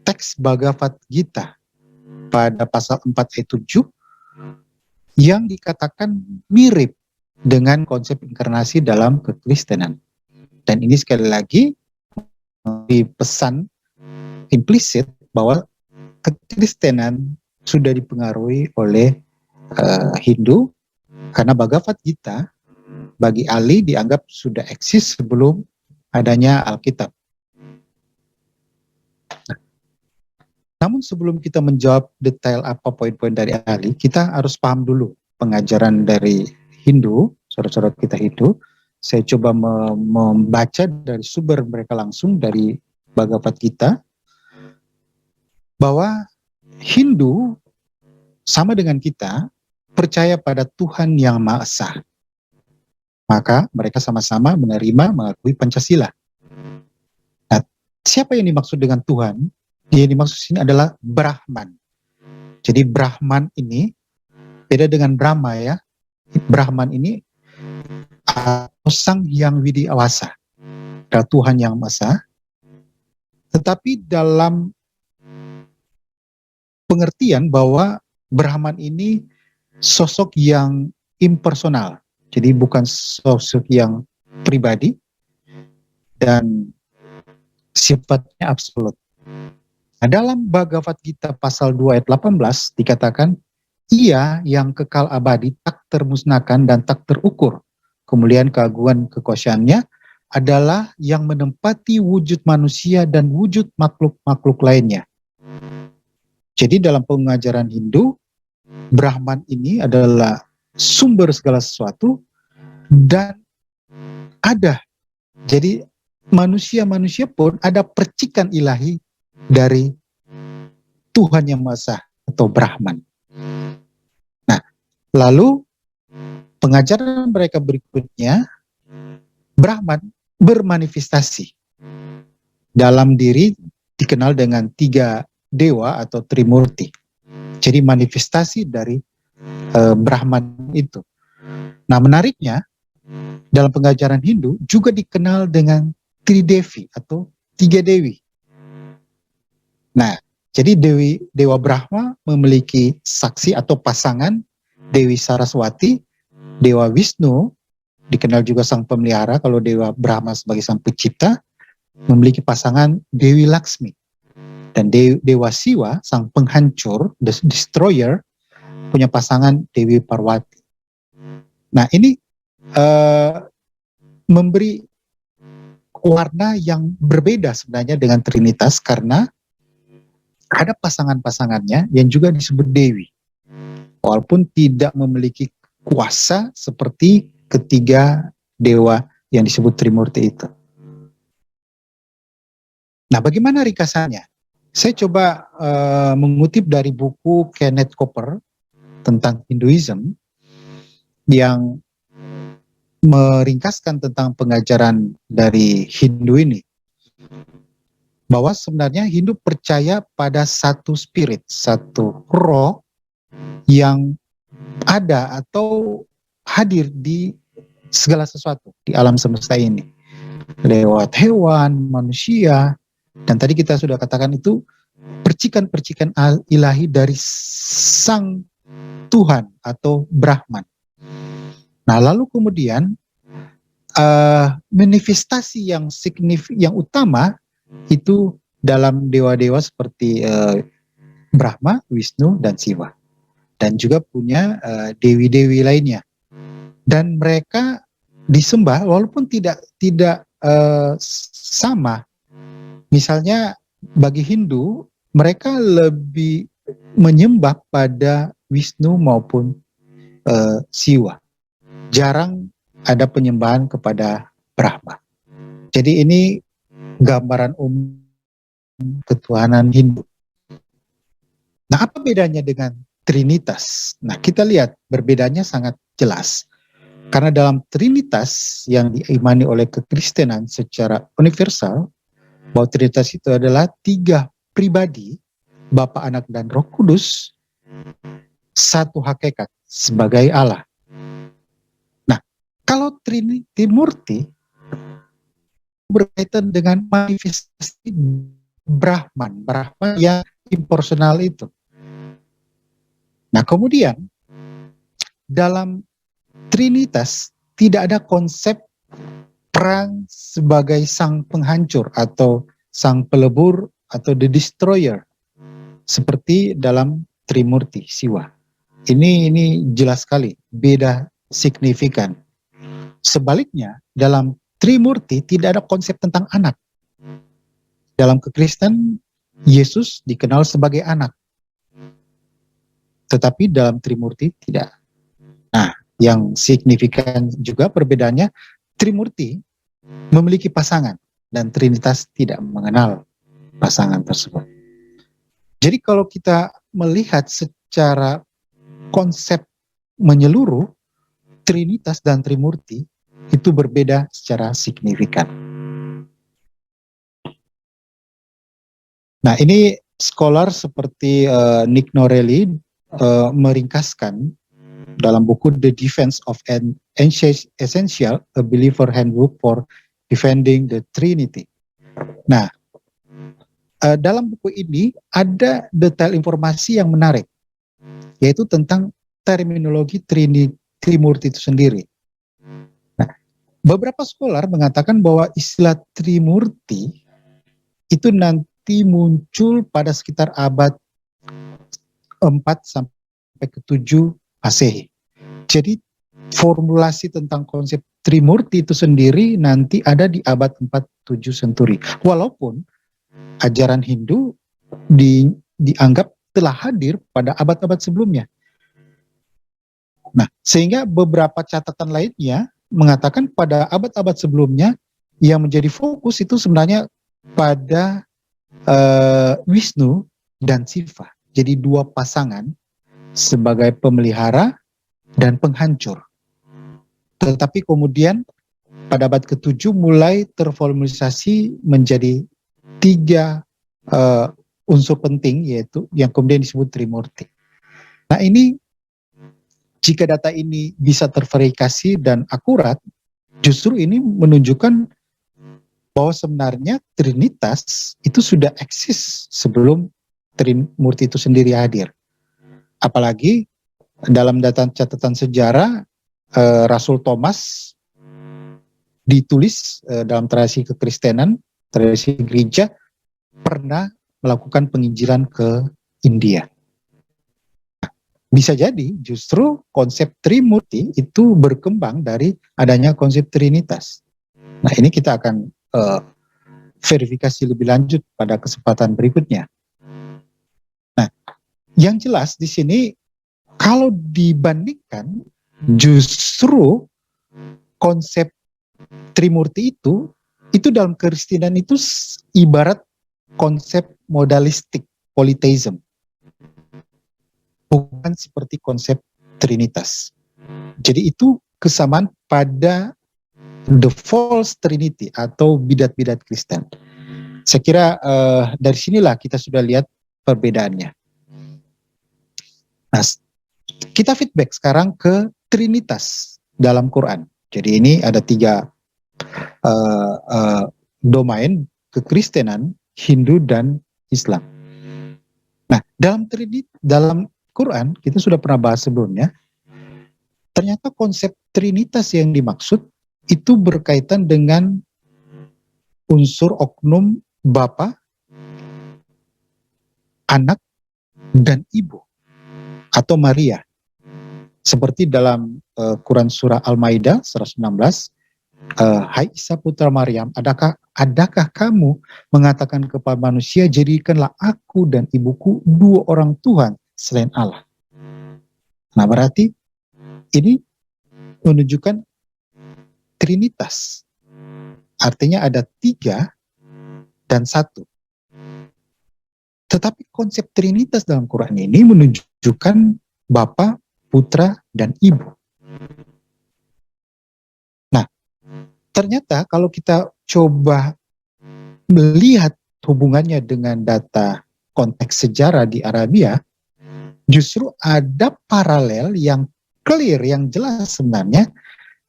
teks Bhagavad Gita pada pasal 4 ayat 7, yang dikatakan mirip dengan konsep inkarnasi dalam kekristenan. Dan ini sekali lagi di pesan implisit bahwa kekristenan sudah dipengaruhi oleh Hindu, karena Bhagavad Gita bagi Ali dianggap sudah eksis sebelum adanya Alkitab. Namun sebelum kita menjawab detail apa poin-poin dari Ali, kita harus paham dulu pengajaran dari Hindu, saudara-saudara kita Hindu. Saya coba membaca dari sumber mereka langsung dari Bhagavad Gita, bahwa Hindu sama dengan kita percaya pada Tuhan yang Maha Esa. Maka mereka sama-sama menerima, mengakui Pancasila. Nah, siapa yang dimaksud dengan Tuhan? Yang dimaksud sini adalah Brahman. Jadi Brahman ini beda dengan Brahma ya. Brahman ini Sang Hyang Widi Awasa, adalah Tuhan yang Maha Esa. Tetapi dalam pengertian bahwa Brahman ini sosok yang impersonal. Jadi bukan sosok yang pribadi dan sifatnya absolut. Nah, dalam Bhagavad Gita pasal 2 ayat 18 dikatakan, ia yang kekal abadi tak termusnahkan dan tak terukur. Kemudian keagungan kekuasaannya adalah yang menempati wujud manusia dan wujud makhluk-makhluk lainnya. Jadi dalam pengajaran Hindu, Brahman ini adalah sumber segala sesuatu dan ada. Jadi manusia-manusia pun ada percikan ilahi dari Tuhan Yang Maha Esa atau Brahman. Nah, lalu pengajaran mereka berikutnya, Brahman bermanifestasi dalam diri dikenal dengan 3 dewa atau Trimurti. Jadi manifestasi dari Brahman itu. Nah, menariknya dalam pengajaran Hindu juga dikenal dengan Tridevi atau 3 dewi. Nah, jadi Dewa Brahma memiliki saksi atau pasangan Dewi Saraswati, Dewa Wisnu dikenal juga sang pemelihara, kalau Dewa Brahma sebagai sang pencipta, memiliki pasangan Dewi Laksmi. Dan Dewa Siwa, sang penghancur, the destroyer, punya pasangan Dewi Parwati. Nah, ini memberi warna yang berbeda sebenarnya dengan Trinitas, karena ada pasangan-pasangannya yang juga disebut Dewi. Walaupun tidak memiliki kuasa seperti ketiga dewa yang disebut Trimurti itu. Nah, bagaimana ringkasannya? Saya coba mengutip dari buku Kenneth Cooper tentang Hinduism yang meringkaskan tentang pengajaran dari Hindu ini. Bahwa sebenarnya Hindu percaya pada satu spirit, satu roh yang ada atau hadir di segala sesuatu di alam semesta ini. Lewat hewan, manusia, dan tadi kita sudah katakan itu percikan-percikan ilahi dari sang Tuhan atau Brahman. Nah, lalu kemudian manifestasi yang yang utama itu dalam dewa-dewa seperti Brahma, Wisnu, dan Siwa. Dan juga punya dewi-dewi lainnya. Dan mereka disembah walaupun tidak sama. Misalnya bagi Hindu, mereka lebih menyembah pada Wisnu maupun Siwa. Jarang ada penyembahan kepada Brahma. Jadi ini gambaran umum ketuhanan Hindu. Nah, apa bedanya dengan Trinitas? Nah, kita lihat berbedanya sangat jelas. Karena dalam Trinitas yang diimani oleh kekristenan secara universal, bahwa Trinitas itu adalah 3 pribadi, Bapa, Anak, dan Roh Kudus, satu hakikat sebagai Allah. Nah, kalau Trimurti berkaitan dengan manifestasi Brahman yang impersonal itu. Nah, kemudian dalam Trinitas tidak ada konsep perang sebagai sang penghancur atau sang pelebur atau the destroyer seperti dalam Trimurti Siwa. Ini jelas sekali beda signifikan. Sebaliknya dalam Trimurti tidak ada konsep tentang anak. Dalam Kekristen Yesus dikenal sebagai anak. Tetapi dalam Trimurti tidak. Nah, yang signifikan juga perbedaannya, Trimurti memiliki pasangan dan Trinitas tidak mengenal pasangan tersebut. Jadi kalau kita melihat secara konsep menyeluruh, Trinitas dan Trimurti itu berbeda secara signifikan. Nah, ini scholar seperti Nick Norelli meringkaskan dalam buku The Defense of an Essential, A Believer Handbook for Defending the Trinity. Nah, dalam buku ini ada detail informasi yang menarik, yaitu tentang terminologi Trimurti itu sendiri. Nah, beberapa scholar mengatakan bahwa istilah Trimurti itu nanti muncul pada sekitar abad 4 sampai ke 7 Masehi. Jadi formulasi tentang konsep Trimurti itu sendiri nanti ada di abad 47 Senturi. Walaupun ajaran Hindu dianggap telah hadir pada abad-abad sebelumnya. Nah, sehingga beberapa catatan lainnya mengatakan pada abad-abad sebelumnya yang menjadi fokus itu sebenarnya pada Wisnu dan Siva. Jadi dua pasangan sebagai pemelihara dan penghancur. Tetapi kemudian pada abad ke-7 mulai terformalisasi menjadi 3 unsur penting, yaitu yang kemudian disebut Trimurti. Nah, ini jika data ini bisa terverifikasi dan akurat, justru ini menunjukkan bahwa sebenarnya Trinitas itu sudah eksis sebelum Trimurti itu sendiri hadir. Apalagi dalam catatan sejarah, Rasul Thomas ditulis dalam tradisi kekristenan, tradisi gereja, pernah melakukan penginjilan ke India. Bisa jadi justru konsep Trimurti itu berkembang dari adanya konsep Trinitas. Nah, ini kita akan verifikasi lebih lanjut pada kesempatan berikutnya. Nah, yang jelas di sini kalau dibandingkan justru konsep Trimurti itu dalam Kekristenan itu ibarat konsep modalistik polytheism, bukan seperti konsep Trinitas. Jadi itu kesamaan pada the false Trinity atau bidat-bidat Kristen. Saya kira dari sinilah kita sudah lihat perbedaannya. Nah, kita feedback sekarang ke Trinitas dalam Quran. Jadi ini ada 3 domain kekristenan, Hindu dan Islam. Nah, dalam Quran kita sudah pernah bahas sebelumnya. Ternyata konsep Trinitas yang dimaksud itu berkaitan dengan unsur oknum Bapa, Anak, dan Ibu atau Maria. Seperti dalam Quran surah Al-Maidah 116, Hai Isa putra Maryam, adakah kamu mengatakan kepada manusia, jadikanlah aku dan ibuku 2 orang Tuhan selain Allah. Nah, berarti ini menunjukkan Trinitas. Artinya ada 3 dan 1. Tetapi konsep Trinitas dalam Quran ini menunjukkan Bapa, Putra, dan Ibu. Nah, ternyata kalau kita coba melihat hubungannya dengan data konteks sejarah di Arabia, justru ada paralel yang clear, yang jelas sebenarnya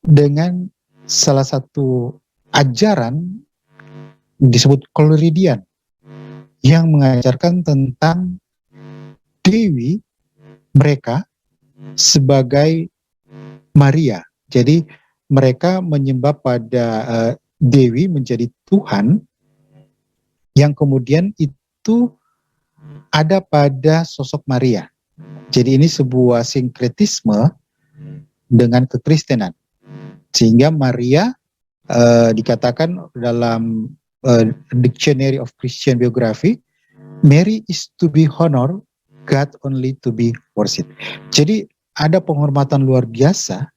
dengan salah satu ajaran disebut Kolridian yang mengajarkan tentang Dewi mereka sebagai Maria. Jadi mereka menyembah pada Dewi menjadi Tuhan yang kemudian itu ada pada sosok Maria. Jadi ini sebuah sinkretisme dengan kekristenan. Sehingga Maria dikatakan dalam Dictionary of Christian Biography, Mary is to be honored, God only to be worshipped. Jadi ada penghormatan luar biasa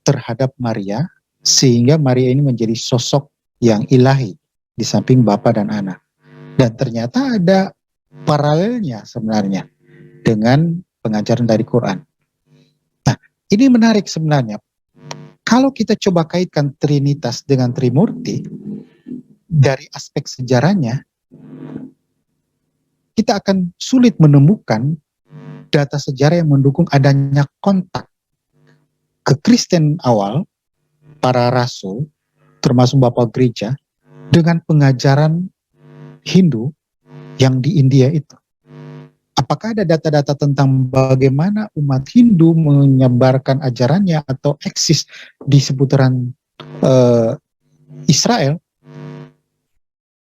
terhadap Maria, sehingga Maria ini menjadi sosok yang ilahi di samping Bapa dan Anak. Dan ternyata ada paralelnya sebenarnya dengan pengajaran dari Quran. Nah, ini menarik sebenarnya. Kalau kita coba kaitkan Trinitas dengan Trimurti, dari aspek sejarahnya, kita akan sulit menemukan data sejarah yang mendukung adanya kontak kekristen awal, para rasul, termasuk Bapak Gereja, dengan pengajaran Hindu yang di India itu. Apakah ada data-data tentang bagaimana umat Hindu menyebarkan ajarannya atau eksis di seputaran Israel?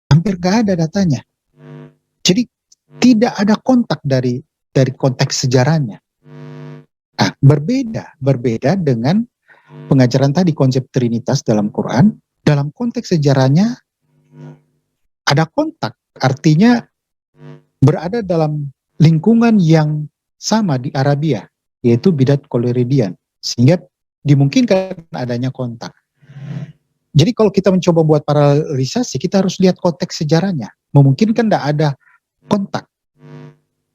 Hampir gak ada datanya. Jadi tidak ada kontak dari konteks sejarahnya. Nah, berbeda dengan pengajaran tadi konsep Trinitas dalam Quran. Dalam konteks sejarahnya ada kontak, artinya berada dalam lingkungan yang sama di Arabia, yaitu Bidat Koleridian, sehingga dimungkinkan adanya kontak. Jadi kalau kita mencoba buat paralelisasi, kita harus lihat konteks sejarahnya. Memungkinkan tidak ada kontak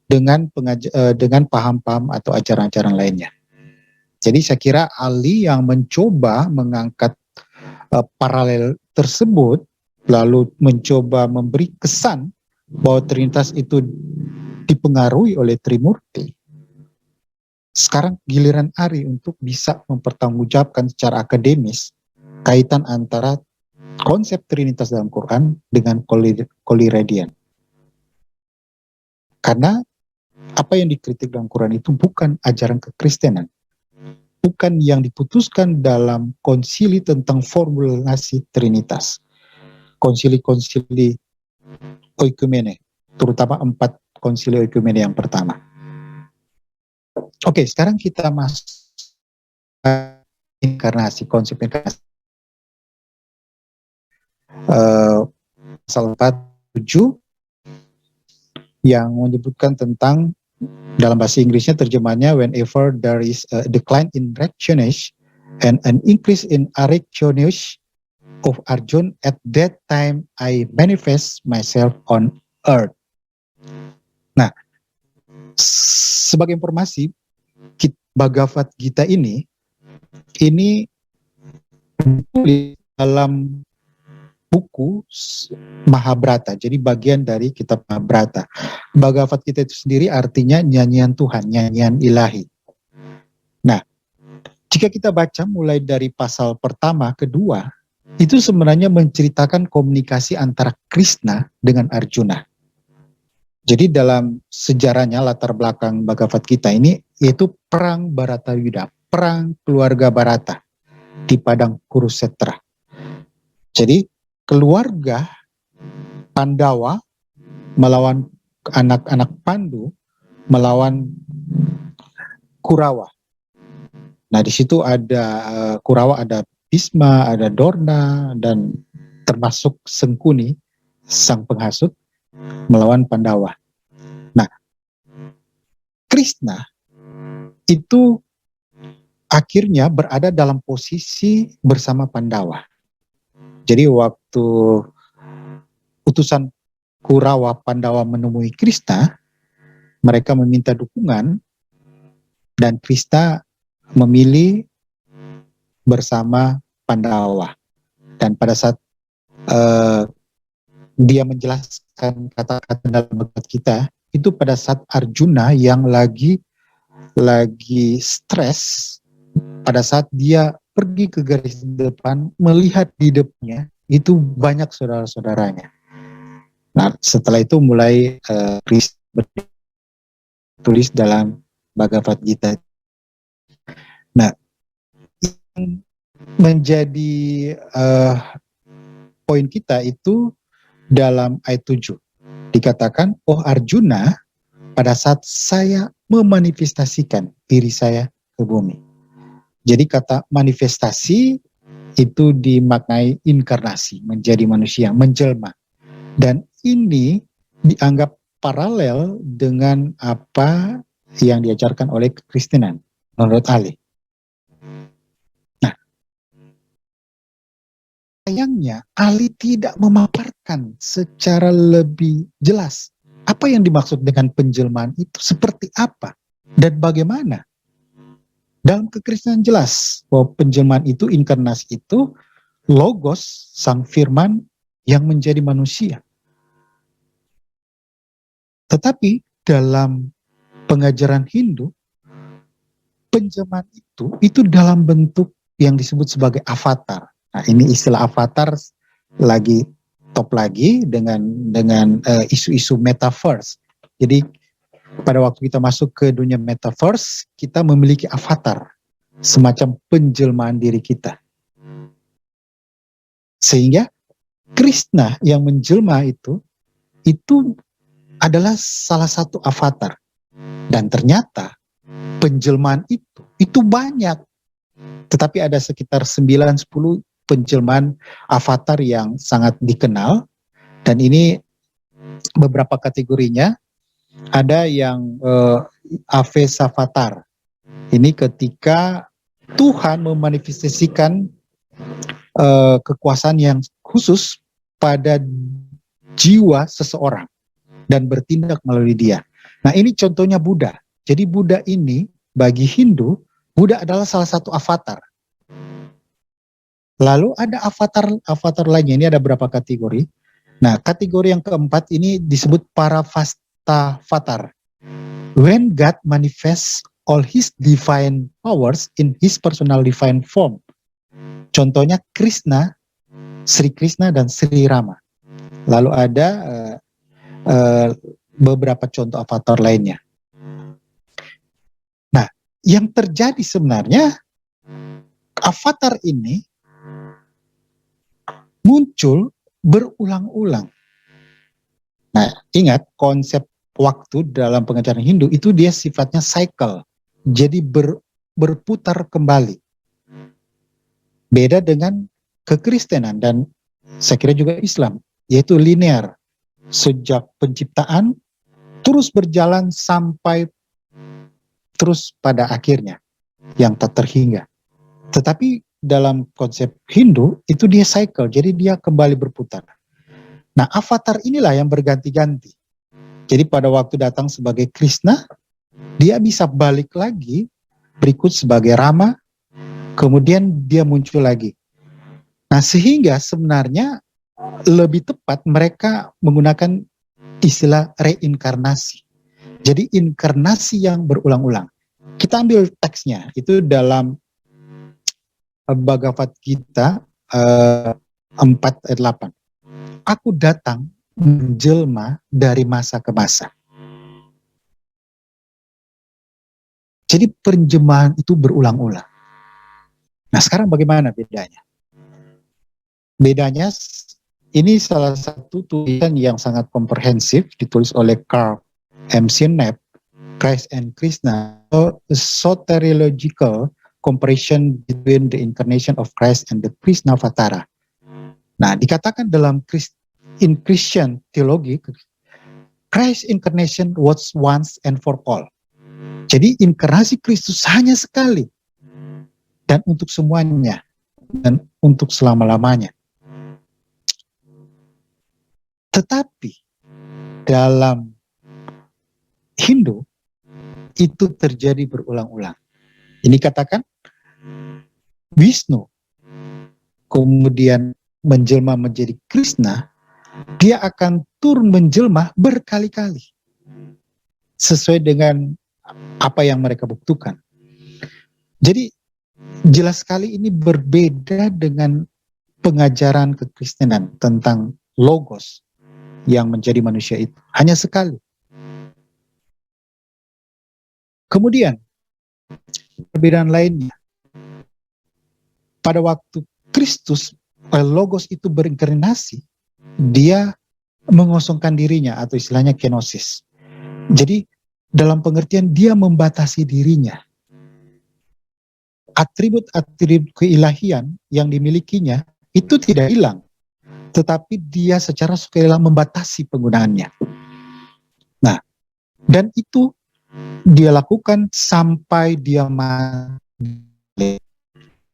dengan paham-paham atau ajaran-ajaran lainnya. Jadi saya kira Ali yang mencoba mengangkat paralel tersebut, lalu mencoba memberi kesan bahwa Trinitas itu dipengaruhi oleh Trimurti. Sekarang giliran Ari untuk bisa mempertanggungjawabkan secara akademis kaitan antara konsep Trinitas dalam Quran dengan Koleridian. Karena apa yang dikritik dalam Quran itu bukan ajaran kekristenan, bukan yang diputuskan dalam konsili tentang formulasi Trinitas, konsili-konsili oikumene, terutama 4 konsili oikumene yang pertama. Oke, sekarang kita masuk inkarnasi, konsep inkarnasi. Pasal 47 yang menyebutkan tentang, dalam bahasa Inggrisnya terjemahnya, whenever there is a decline in Rakshanish and an increase in Arakshanish of Arjun, at that time I manifest myself on earth. Nah, sebagai informasi, Bhagavad Gita ini ditulis dalam buku Mahabharata, jadi bagian dari kitab Mahabharata. Bhagavad Gita itu sendiri artinya nyanyian Tuhan, nyanyian ilahi. Nah, jika kita baca mulai dari pasal pertama, kedua, itu sebenarnya menceritakan komunikasi antara Krishna dengan Arjuna. Jadi dalam sejarahnya, latar belakang Bhagavad Gita ini yaitu perang Bharatayuddha, perang keluarga Bharata di padang Kurukshetra. Jadi keluarga Pandawa melawan anak-anak Pandu melawan Kurawa. Nah, di situ ada Kurawa, ada Bhisma, ada Dorna, dan termasuk Sengkuni, sang penghasut, melawan Pandawa. Nah, Krishna itu akhirnya berada dalam posisi bersama Pandawa. Jadi waktu utusan Kurawa Pandawa menemui Krishna, mereka meminta dukungan, dan Krishna memilih bersama Pandawa. Dan pada saat dia menjelaskan kata-kata dalam Bhagavad Gita, itu pada saat Arjuna yang lagi stres, pada saat dia pergi ke garis depan, melihat di depannya itu banyak saudara-saudaranya. Nah, setelah itu mulai tulis dalam Bhagavad Gita. Nah, yang menjadi poin kita itu dalam ayat 7. Dikatakan, oh Arjuna, pada saat saya memanifestasikan diri saya ke bumi. Jadi kata manifestasi itu dimaknai inkarnasi, menjadi manusia, menjelma. Dan ini dianggap paralel dengan apa yang diajarkan oleh kekristenan menurut Ali. Nah, sayangnya Ali tidak memaparkan secara lebih jelas apa yang dimaksud dengan penjelmaan itu, seperti apa dan bagaimana. Dalam kekristenan jelas bahwa penjelmaan itu, inkarnasi itu, Logos, sang firman yang menjadi manusia. Tetapi dalam pengajaran Hindu, penjelmaan itu dalam bentuk yang disebut sebagai avatar. Nah, ini istilah avatar lagi top lagi dengan isu-isu metaverse. Jadi pada waktu kita masuk ke dunia metaverse, kita memiliki avatar, semacam penjelmaan diri kita. Sehingga Krishna yang menjelma itu adalah salah satu avatar. Dan ternyata penjelmaan itu banyak. Tetapi ada sekitar 9-10 penjelmaan avatar yang sangat dikenal, dan ini beberapa kategorinya. Ada yang Avesavatar. Ini ketika Tuhan memanifestasikan kekuasaan yang khusus pada jiwa seseorang dan bertindak melalui dia. Nah, ini contohnya Buddha. Jadi Buddha ini bagi Hindu, Buddha adalah salah satu avatar. Lalu ada avatar lainnya, ini ada berapa kategori. Nah, kategori yang keempat ini disebut Paravastavatar. When God manifests all his divine powers in his personal divine form. Contohnya Krishna, Sri Krishna dan Sri Rama. Lalu ada beberapa contoh avatar lainnya. Nah, yang terjadi sebenarnya avatar ini muncul berulang-ulang. Nah, ingat konsep waktu dalam pengajaran Hindu itu dia sifatnya cycle. Jadi berputar kembali. Beda dengan kekristenan dan saya kira juga Islam, yaitu linear. Sejak penciptaan terus berjalan sampai terus pada akhirnya yang tak terhingga. Tetapi dalam konsep Hindu itu dia cycle, jadi dia kembali berputar. Nah, avatar inilah yang berganti-ganti. Jadi pada waktu datang sebagai Krishna, dia bisa balik lagi berikut sebagai Rama, kemudian dia muncul lagi. Nah, sehingga sebenarnya lebih tepat mereka menggunakan istilah reinkarnasi. Jadi inkarnasi yang berulang-ulang. Kita ambil teksnya, itu dalam Bhagavad Gita 4 ayat 8. Aku datang menjelma dari masa ke masa. Jadi penjemahan itu berulang-ulang. Nah, sekarang bagaimana bedanya? Bedanya, ini salah satu tulisan yang sangat komprehensif ditulis oleh Carl M. Knapp, Christ and Krishna, Soteriological Comparison between the Incarnation of Christ and the Krishnavatara. Nah, dikatakan dalam in Christian theology, Christ incarnation was once and for all. Jadi inkarnasi Kristus hanya sekali dan untuk semuanya dan untuk selama-lamanya. Tetapi dalam Hindu itu terjadi berulang-ulang. Ini katakan Wisnu kemudian menjelma menjadi Krishna, dia akan turun menjelma berkali-kali sesuai dengan apa yang mereka buktikan. Jadi jelas sekali ini berbeda dengan pengajaran kekristenan tentang logos yang menjadi manusia itu hanya sekali. Kemudian perbedaan lainnya, pada waktu Kristus logos itu berinkarnasi, dia mengosongkan dirinya atau istilahnya kenosis. Jadi dalam pengertian dia membatasi dirinya. Atribut-atribut keilahian yang dimilikinya itu tidak hilang, tetapi dia secara sukarela membatasi penggunaannya. Nah, dan itu dia lakukan sampai dia mati,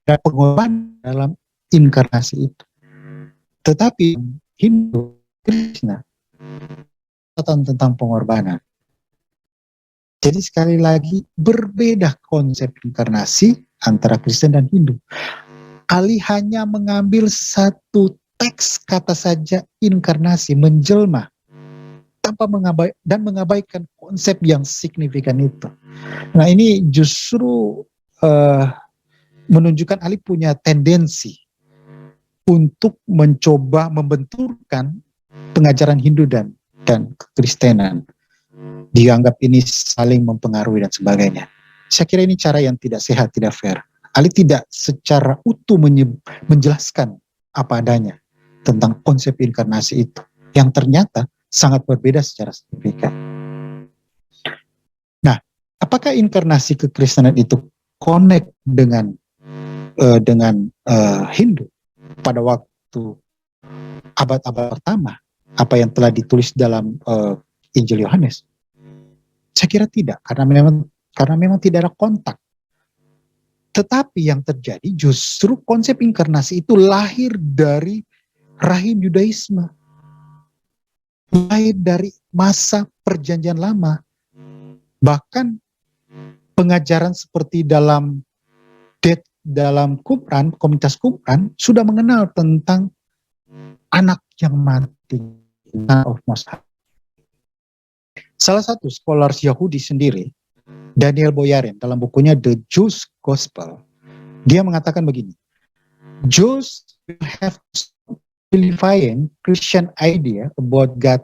pengorbanan dalam inkarnasi itu. Tetapi Hindu, Krishna, tentang pengorbanan. Jadi sekali lagi berbeda konsep inkarnasi antara Kristen dan Hindu. Ali hanya mengambil satu teks kata saja inkarnasi, menjelma, tanpa mengabaikan konsep yang signifikan itu. Nah, ini justru menunjukkan Ali punya tendensi untuk mencoba membenturkan pengajaran Hindu dan kekristenan. Dianggap ini saling mempengaruhi dan sebagainya. Saya kira ini cara yang tidak sehat, tidak fair. Ali tidak secara utuh menjelaskan apa adanya tentang konsep inkarnasi itu, yang ternyata sangat berbeda secara signifikan. Nah, Apakah inkarnasi kekristenan itu connect dengan Hindu pada waktu abad-abad pertama, apa yang telah ditulis dalam Injil Yohanes? Saya kira tidak, karena memang tidak ada kontak. Tetapi yang terjadi justru konsep inkarnasi itu lahir dari rahim Yudaisme, lahir dari masa perjanjian lama. Bahkan pengajaran seperti dalam Qumran, komunitas Qumran sudah mengenal tentang anak yang mati, of Most High. Salah satu scholars Yahudi sendiri, Daniel Boyarin, dalam bukunya The Jews Gospel, dia mengatakan begini, Jews have simplifying Christian idea about God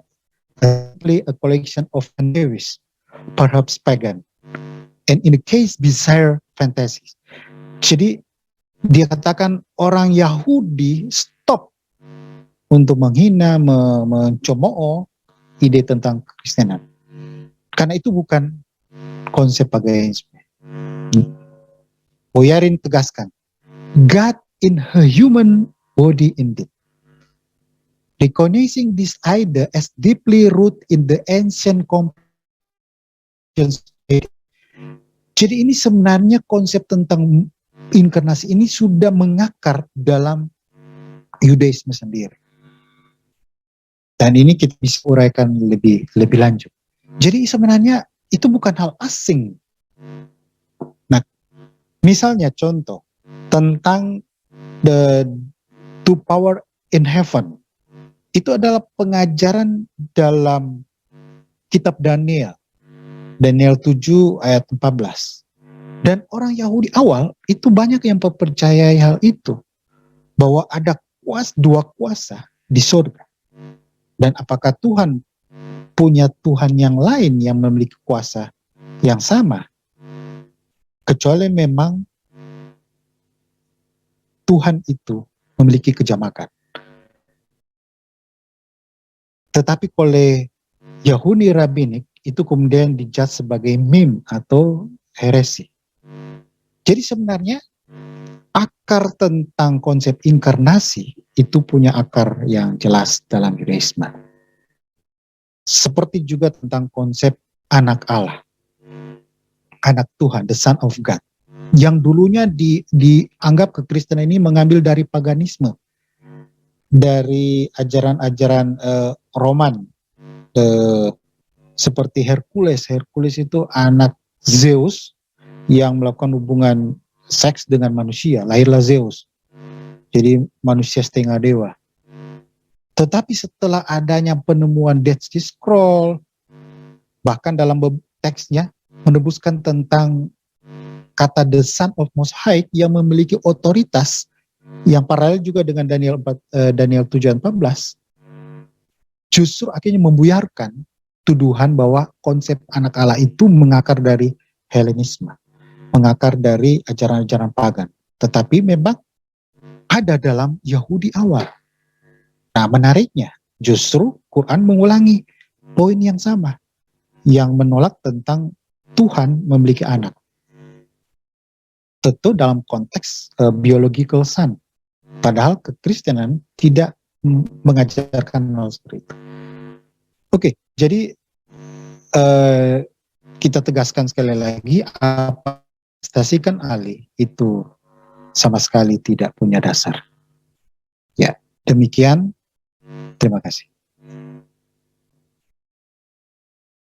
simply a collection of fantasies, perhaps pagan, and in the case bizarre fantasies. Jadi dia katakan orang Yahudi stop untuk menghina, mencemooh ide tentang kekristenan. Karena itu bukan konsep paganisme. Boyarin tegaskan, God in a human body indeed. Recognizing this idea as deeply rooted in the ancient conceptions. Jadi ini sebenarnya konsep tentang inkarnasi ini sudah mengakar dalam Yudaisme sendiri. Dan ini kita bisa uraikan lebih lanjut. Jadi sebenarnya itu bukan hal asing. Nah, misalnya contoh tentang the two power in heaven. Itu adalah pengajaran dalam kitab Daniel. Daniel 7 ayat 14. Dan orang Yahudi awal itu banyak yang mempercayai hal itu. Bahwa ada dua kuasa di surga. Dan apakah Tuhan punya Tuhan yang lain yang memiliki kuasa yang sama? Kecuali memang Tuhan itu memiliki kejamakan. Tetapi oleh Yahudi Rabbinik itu kemudian dijudge sebagai meme atau heresi. Jadi sebenarnya akar tentang konsep inkarnasi itu punya akar yang jelas dalam Yudaisme. Seperti juga tentang konsep anak Allah, anak Tuhan, the Son of God, yang dulunya dianggap kekristenan ini mengambil dari paganisme, dari ajaran-ajaran Roman, seperti Hercules. Hercules itu anak Zeus yang melakukan hubungan seks dengan manusia, lahirlah Zeus. Jadi manusia setengah dewa. Tetapi setelah adanya penemuan Dead Sea Scroll, bahkan dalam teksnya menebuskan tentang kata the Son of Most High yang memiliki otoritas yang paralel juga dengan Daniel 7 ayat 14, justru akhirnya membuyarkan tuduhan bahwa konsep anak Allah itu mengakar dari Helenisme, mengakar dari ajaran-ajaran pagan. Tetapi memang ada dalam Yahudi awal. Nah, menariknya justru Quran mengulangi poin yang sama, yang menolak tentang Tuhan memiliki anak. Tentu dalam konteks biological son. Padahal kekristenan tidak mengajarkan hal seperti itu. Oke, jadi kita tegaskan sekali lagi, apostasikan Ali itu sama sekali tidak punya dasar. Ya, demikian. Terima kasih.